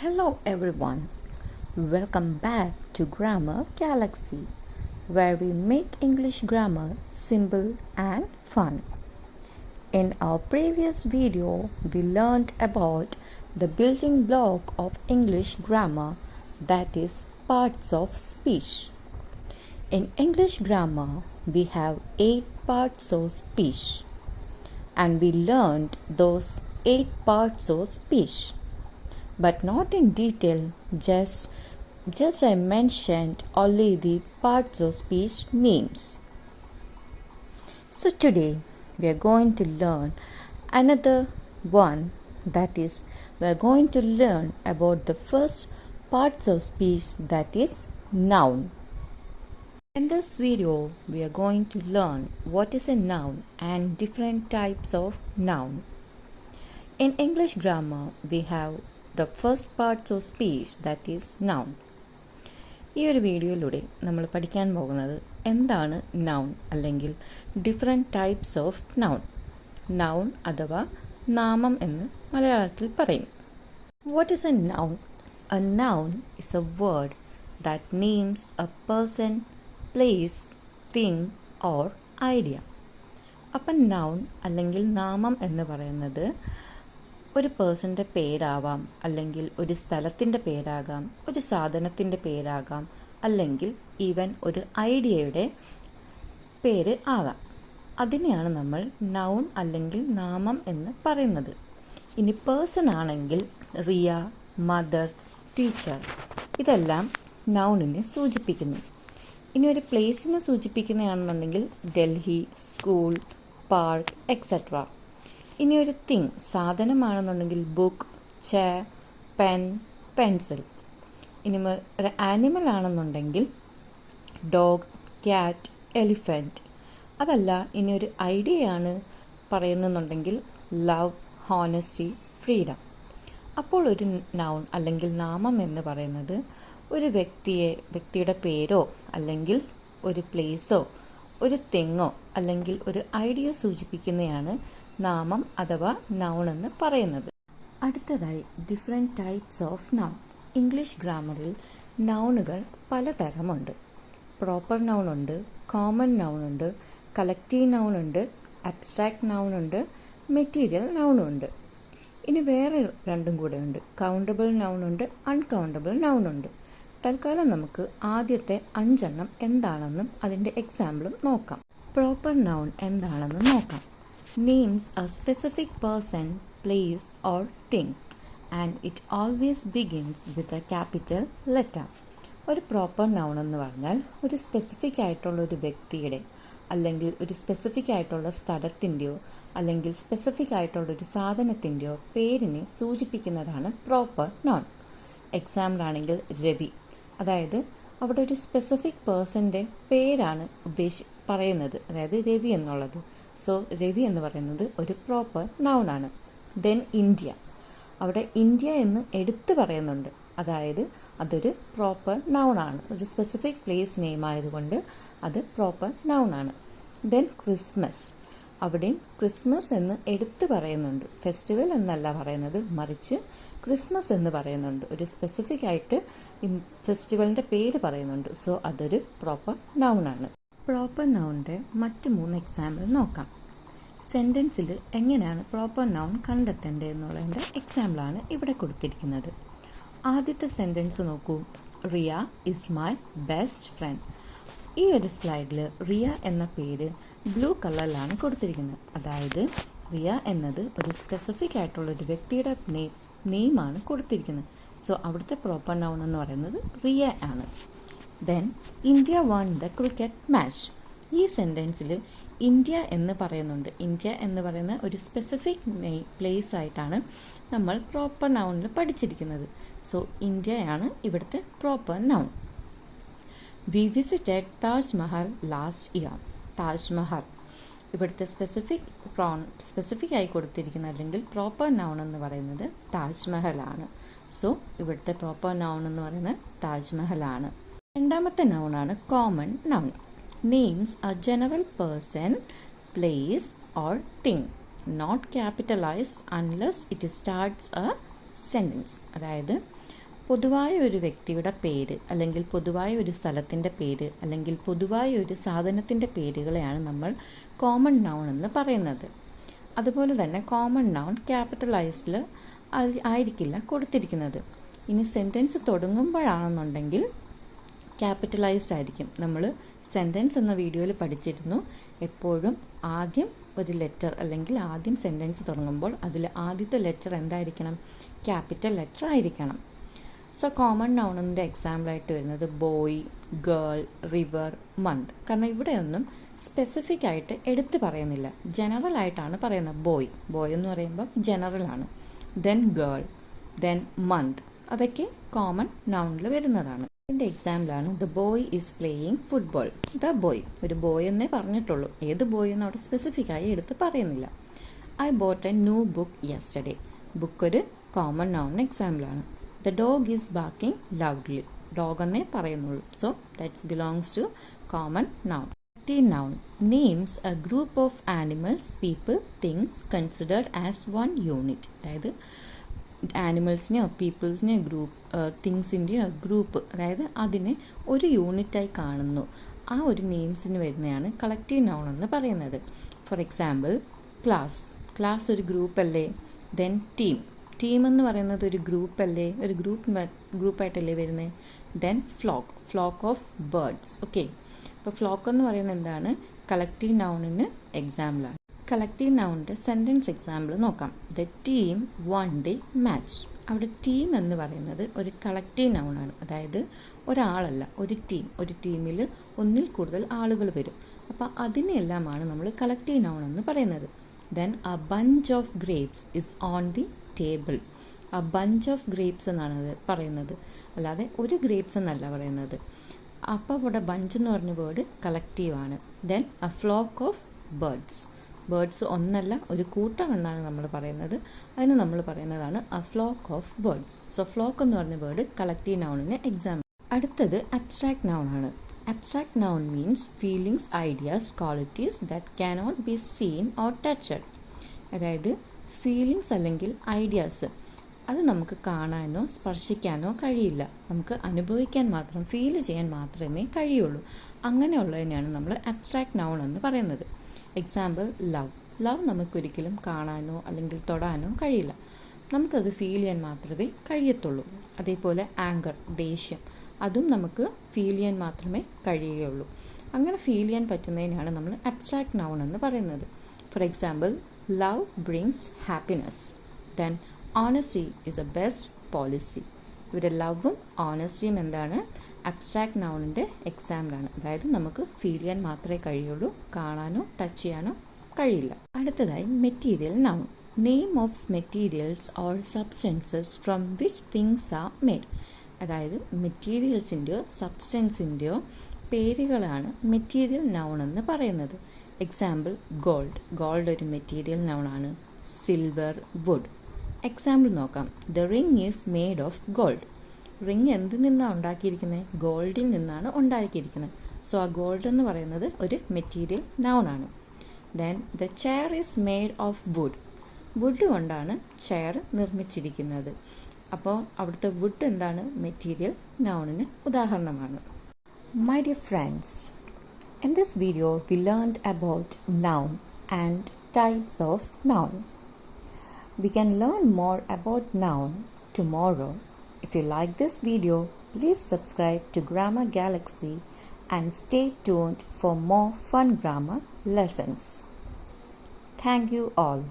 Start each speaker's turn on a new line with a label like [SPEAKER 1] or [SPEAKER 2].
[SPEAKER 1] Hello everyone, welcome back to Grammar Galaxy, where we make English grammar simple and fun. In our previous video, we learned about the building block of English grammar, that is, parts of speech. In English grammar, we have 8 parts of speech, and we learned those 8 parts of speech. But not in detail, just I mentioned only the parts of speech names. So today we are going to learn another one, that is, we are going to learn about the first parts of speech, that is noun. In this video we are going to learn what is a noun and different types of noun. In English grammar we have the first parts of speech, that is noun. ഈ ഒരു വീഡിയോയിലൂടെ നമ്മൾ പഠിക്കാൻ പോകുന്നത് എന്താണ് noun അല്ലെങ്കിൽ different types of noun. Noun അഥവാ നാമം എന്ന് മലയാളത്തിൽ പറയും. What is A noun? A noun is A word that names A person, place, thing or idea. അപ്പം നൗൺ അല്ലെങ്കിൽ നാമം എന്ന് പറയുന്നത് ഒരു പേഴ്സൻ്റെ പേരാവാം, അല്ലെങ്കിൽ ഒരു സ്ഥലത്തിൻ്റെ പേരാകാം, ഒരു സാധനത്തിൻ്റെ പേരാകാം, അല്ലെങ്കിൽ ഈവൻ ഒരു ഐഡിയയുടെ പേര് ആകാം. അതിനെയാണ് നമ്മൾ നൗൺ അല്ലെങ്കിൽ നാമം എന്ന് പറയുന്നത്. ഇനി പേഴ്സൺ ആണെങ്കിൽ റിയ, മദർ, ടീച്ചർ, ഇതെല്ലാം നൗണിനെ സൂചിപ്പിക്കുന്നു. ഇനി ഒരു പ്ലേസിനെ സൂചിപ്പിക്കുന്നതാണെന്നുണ്ടെങ്കിൽ ഡൽഹി, സ്കൂൾ, പാർക്ക്, എക്സെട്ര. ഇനി ഒരു തിങ്, സാധനമാണെന്നുണ്ടെങ്കിൽ ബുക്ക്, ചെയർ, പെൻ, പെൻസിൽ. ഇനി ഒരു ആനിമൽ ആണെന്നുണ്ടെങ്കിൽ ഡോഗ്, ക്യാറ്റ്, എലിഫൻറ്റ്. അതല്ല ഇനി ഒരു ഐഡിയ ആണ് പറയുന്നുണ്ടെങ്കിൽ ലവ്, ഹോണസ്റ്റി, ഫ്രീഡം. അപ്പോൾ ഒരു നൗൺ അല്ലെങ്കിൽ നാമം എന്ന് പറയുന്നത് ഒരു വ്യക്തിയുടെ പേരോ അല്ലെങ്കിൽ ഒരു പ്ലേസോ ഒരു തിങ്ങോ അല്ലെങ്കിൽ ഒരു ഐഡിയ സൂചിപ്പിക്കുന്നതാണ് നാമം അഥവാ നൗൺ എന്ന് പറയുന്നത്. അടുത്തതായി different types of noun. English ഗ്രാമറിൽ നൗണുകൾ പലതരമുണ്ട്. പ്രോപ്പർ നൗൺ ഉണ്ട്, കോമൺ നൗൺ ഉണ്ട്, കളക്റ്റീവ് നൗൺ ഉണ്ട്, അബ്സ്ട്രാക്ട് നൗൺ ഉണ്ട്, മെറ്റീരിയൽ നൗൺ ഉണ്ട്. ഇനി വേറെ രണ്ടും കൂടെ ഉണ്ട്, കൗണ്ടബിൾ നൗൺ ഉണ്ട്, അൺകൗണ്ടബിൾ നൗൺ ഉണ്ട്. തൽക്കാലം നമുക്ക് ആദ്യത്തെ 5 എന്താണെന്നും അതിൻ്റെ എക്സാമ്പിളും നോക്കാം. പ്രോപ്പർ നൗൺ എന്താണെന്ന് നോക്കാം. Names a specific person, place or thing, and it always begins with a capital letter. ഒരു പ്രോപ്പർ നൗൺ എന്ന് പറഞ്ഞാൽ ഒരു സ്പെസിഫിക് ആയിട്ടുള്ള ഒരു വ്യക്തിയുടെ അല്ലെങ്കിൽ ഒരു സ്പെസിഫിക് ആയിട്ടുള്ള സ്ഥലത്തിൻ്റെയോ അല്ലെങ്കിൽ സ്പെസിഫിക് ആയിട്ടുള്ള ഒരു സാധനത്തിൻ്റെയോ പേരിനെ സൂചിപ്പിക്കുന്നതാണ് പ്രോപ്പർ നൗൺ. എക്സാമ്പിൾ ആണെങ്കിൽ രവി, അതായത് അവിടെ ഒരു സ്പെസിഫിക് പേഴ്സൻ്റെ പേരാണ് പറയുന്നത്, അതായത് രവി എന്നുള്ളത്. സോ രവി എന്ന് പറയുന്നത് ഒരു പ്രോപ്പർ നൗൺ ആണ്. ദെൻ ഇന്ത്യ, അവിടെ ഇന്ത്യ എന്ന് എടുത്തു പറയുന്നുണ്ട്, അതായത് അതൊരു പ്രോപ്പർ നൗൺ ആണ്. ഒരു സ്പെസിഫിക് പ്ലേസ് നെയിം ആയതുകൊണ്ട് അത് പ്രോപ്പർ നൗൺ ആണ്. ദെൻ ക്രിസ്മസ്, അവിടെയും ക്രിസ്മസ് എന്ന് എടുത്തു പറയുന്നുണ്ട്, ഫെസ്റ്റിവൽ എന്നല്ല പറയുന്നത്, മറിച്ച് ക്രിസ്മസ് എന്ന് പറയുന്നുണ്ട്, ഒരു സ്പെസിഫിക് ആയിട്ട് ഫെസ്റ്റിവലിൻ്റെ പേര് പറയുന്നുണ്ട്. സോ അതൊരു പ്രോപ്പർ നൗൺ ആണ്. പ്രോപ്പർ നൗണിൻ്റെ മറ്റ് 3 എക്സാമ്പിൾ നോക്കാം. സെൻറ്റൻസിൽ എങ്ങനെയാണ് പ്രോപ്പർ നൗൺ കണ്ടെത്തേണ്ടത് എന്നുള്ളതിൻ്റെ എക്സാമ്പിളാണ് ഇവിടെ കൊടുത്തിരിക്കുന്നത്. ആദ്യത്തെ സെൻറ്റൻസ് നോക്കൂ, Riya is my best friend. ഈ ഒരു സ്ലൈഡിൽ റിയ എന്ന പേര് ബ്ലൂ കളറിലാണ് കൊടുത്തിരിക്കുന്നത്, അതായത് റിയ എന്നത് ഒരു സ്പെസിഫിക് ആയിട്ടുള്ള ഒരു വ്യക്തിയുടെ നെയിമാണ് കൊടുത്തിരിക്കുന്നത്. സോ അവിടുത്തെ പ്രോപ്പർ നൗൺ എന്ന് പറയുന്നത് റിയ ആണ്. Then India one the cricket match. ഈ സെൻറ്റൻസിൽ ഇന്ത്യ എന്ന് പറയുന്നുണ്ട്. ഇന്ത്യ എന്ന് പറയുന്ന ഒരു സ്പെസിഫിക് പ്ലേസ് ആയിട്ടാണ് നമ്മൾ പ്രോപ്പർ നൗണിൽ പഠിച്ചിരിക്കുന്നത്. സോ ഇന്ത്യയാണ് ഇവിടുത്തെ proper noun. We visited Taj Mahal last year. Taj Mahal ഇവിടുത്തെ സ്പെസിഫിക് ആയി കൊടുത്തിരിക്കുന്ന അല്ലെങ്കിൽ പ്രോപ്പർ നൗൺ എന്ന് പറയുന്നത് താജ്മഹലാണ്. സോ ഇവിടുത്തെ പ്രോപ്പർ നൗൺ എന്ന് പറയുന്നത് താജ്മഹലാണ്. രണ്ടാമത്തെ നൗണാണ് common noun. Names a general person, place or thing, not capitalized unless it starts a sentence. അതായത് പൊതുവായ ഒരു വ്യക്തിയുടെ പേര് അല്ലെങ്കിൽ പൊതുവായ ഒരു സ്ഥലത്തിൻ്റെ പേര് അല്ലെങ്കിൽ പൊതുവായ ഒരു സാധനത്തിൻ്റെ പേരുകളെയാണ് നമ്മൾ കോമൺ നൗൺ എന്ന് പറയുന്നത്. അതുപോലെ തന്നെ കോമൺ നൗൺ ക്യാപിറ്റലൈസ്ഡിൽ ആയിരിക്കില്ല കൊടുത്തിരിക്കുന്നത്. ഇനി സെൻറ്റൻസ് തുടങ്ങുമ്പോഴാണെന്നുണ്ടെങ്കിൽ ക്യാപിറ്റലൈസ്ഡ് ആയിരിക്കും. നമ്മൾ സെൻറ്റൻസ് എന്ന വീഡിയോയിൽ പഠിച്ചിരുന്നു, എപ്പോഴും ആദ്യം ഒരു ലെറ്റർ അല്ലെങ്കിൽ ആദ്യം സെൻറ്റൻസ് തുടങ്ങുമ്പോൾ അതിൽ ആദ്യത്തെ ലെറ്റർ എന്തായിരിക്കണം? ക്യാപിറ്റൽ ലെറ്റർ ആയിരിക്കണം. സോ കോമൺ നൗണിൻ്റെ എക്സാമ്പിളായിട്ട് വരുന്നത് ബോയ്, ഗേൾ, റിവർ, മന്ത്. കാരണം ഇവിടെയൊന്നും സ്പെസിഫിക് ആയിട്ട് എടുത്ത് പറയുന്നില്ല, ജനറൽ ആയിട്ടാണ് പറയുന്നത്. ബോയ് എന്ന് പറയുമ്പോൾ ജനറൽ ആണ്. ദെൻ ഗേൾ, ദെൻ മന്ത്, അതൊക്കെ കോമൺ നൗണിൽ വരുന്നതാണ്. ഇതിൻ്റെ എക്സാമ്പിളാണ് the boy is playing football. The boy, ഒരു ബോയ് എന്നേ പറഞ്ഞിട്ടുള്ളൂ, ഏത് ബോയ് എന്ന് അവിടെ സ്പെസിഫിക് ആയി എടുത്ത് പറയുന്നില്ല. I bought a new book yesterday. Book ഒരു കോമൺ നൗണിന് എക്സാമ്പിളാണ്. The dog is barking loudly. Dog എന്നേ പറയുന്നുള്ളൂ. So that's belongs to common noun. Noun names a group of animals, people, things considered as one unit. അതായത് ആനിമൽസിനെയോ പീപ്പിൾസിനെയോ തിങ്സിൻ്റെയോ group, അതായത് അതിനെ ഒരു യൂണിറ്റായി കാണുന്നു. ആ ഒരു നെയിംസിന് വരുന്നതാണ് കളക്റ്റീവ് നൗൺ എന്ന് പറയുന്നത്. ഫോർ എക്സാമ്പിൾ ക്ലാസ് ഒരു ഗ്രൂപ്പ് അല്ലേ. ദെൻ ടീം എന്ന് പറയുന്നത് ഒരു ഗ്രൂപ്പ് അല്ലേ, ഒരു ഗ്രൂപ്പായിട്ടല്ലേ വരുന്നത്. Then flock of birds. Okay, അപ്പോൾ ഫ്ലോക്ക് എന്ന് പറയുന്നത് എന്താണ്? കളക്റ്റീവ് നൗണിന് എക്സാമ്പിളാണ്. കളക്റ്റീവ് നൗണിൻ്റെ സെൻറ്റൻസ് എക്സാമ്പിൾ നോക്കാം. The team one the match. അവിടെ ടീം എന്ന് പറയുന്നത് ഒരു കളക്റ്റീവ് നൗണാണ്. അതായത് ഒരാളല്ല, ഒരു ടീമിൽ ഒന്നിൽ കൂടുതൽ ആളുകൾ വരും. അപ്പോൾ അതിനെല്ലാമാണ് നമ്മൾ കളക്റ്റീവ് നൗൺ എന്ന് പറയുന്നത്. Then a bunch of grapes is on the table. A bunch of grapes എന്നാണ് പറയുന്നത്, അല്ലാതെ ഒരു ഗ്രേപ്സ് എന്നല്ല പറയുന്നത്. അപ്പോൾ ഇവിടെ ബഞ്ച് എന്ന് പറഞ്ഞ വേർഡ് കളക്റ്റീവാണ്. Then a flock of birds ഒന്നല്ല, ഒരു കൂട്ടം എന്നാണ് നമ്മൾ പറയുന്നത്. അതിന് നമ്മൾ പറയുന്നതാണ് a flock of birds. So flock എന്ന് പറഞ്ഞ വേർഡ് കളക്റ്റീവ് നൗണിന് എക്സാമ്പിൾ. അടുത്തത് അബ്സ്ട്രാക്ട് നൗൺ ആണ്. Abstract noun means feelings, ideas, qualities that cannot be seen or touched. അതായത് ഫീലിംഗ്സ് അല്ലെങ്കിൽ ഐഡിയാസ്, അത് നമുക്ക് കാണാനോ സ്പർശിക്കാനോ കഴിയില്ല, നമുക്ക് അനുഭവിക്കാൻ മാത്രം, ഫീൽ ചെയ്യാൻ മാത്രമേ കഴിയുള്ളൂ. അങ്ങനെയുള്ളതിനെയാണ് നമ്മൾ അബ്സ്ട്രാക്ട് നൗൺ എന്ന് പറയുന്നത്. എക്സാമ്പിൾ ലവ് നമുക്കൊരിക്കലും കാണാനോ അല്ലെങ്കിൽ തൊടാനോ കഴിയില്ല, നമുക്കത് ഫീൽ ചെയ്യാൻ മാത്രമേ കഴിയത്തുള്ളൂ. അതേപോലെ ആങ്കർ, ദേഷ്യം, അതും നമുക്ക് ഫീൽ ചെയ്യാൻ മാത്രമേ കഴിയുകയുള്ളൂ. അങ്ങനെ ഫീൽ ചെയ്യാൻ പറ്റുന്നതിനാണ് നമ്മൾ അബ്സ്ട്രാക്ട് നൗൺ എന്ന് പറയുന്നത്. For example love brings happiness. Then honesty is A best policy. ഇവിടെ ലവും ഓണസ്റ്റിയും എന്താണ്? അബ്സ്ട്രാക്ട് നൗണിൻ്റെ എക്സാമ്പിളാണ്. അതായത് നമുക്ക് ഫീൽ ചെയ്യാൻ മാത്രമേ കഴിയുള്ളൂ, കാണാനോ ടച്ച് ചെയ്യാനോ കഴിയില്ല. അടുത്തതായി material noun. Name of materials or substances from which things are made. അതായത് മെറ്റീരിയൽസിൻ്റെയോ സബ്സ്റ്റൻസിൻ്റെയോ പേരുകളാണ് മെറ്റീരിയൽ നൗൺ എന്ന് പറയുന്നത്. എക്സാമ്പിൾ ഗോൾഡ് ഒരു മെറ്റീരിയൽ നൗണാണ്. Silver, wood. എക്സാമ്പിൾ നോക്കാം. The ring is made of gold. Ring എന്തിൽ നിന്നാണ് ഉണ്ടാക്കിയിരിക്കുന്നത്? ഗോൾഡിൽ നിന്നാണ് ഉണ്ടാക്കിയിരിക്കുന്നത്. സോ ആ ഗോൾഡ് എന്ന് പറയുന്നത് ഒരു മെറ്റീരിയൽ നൗൺ ആണ്. Then the chair is made of wood കൊണ്ടാണ് ചെയർ നിർമ്മിച്ചിരിക്കുന്നത്. അപ്പോൾ അവിടുത്തെ വുഡ് എന്താണ്? മെറ്റീരിയൽ നൗണിന് ഉദാഹരണമാണ്. My dear friends, in this video we learned about noun and types of noun. We can learn more about noun tomorrow. If you like this video, please subscribe to Grammar Galaxy and stay tuned for more fun grammar lessons. Thank you all.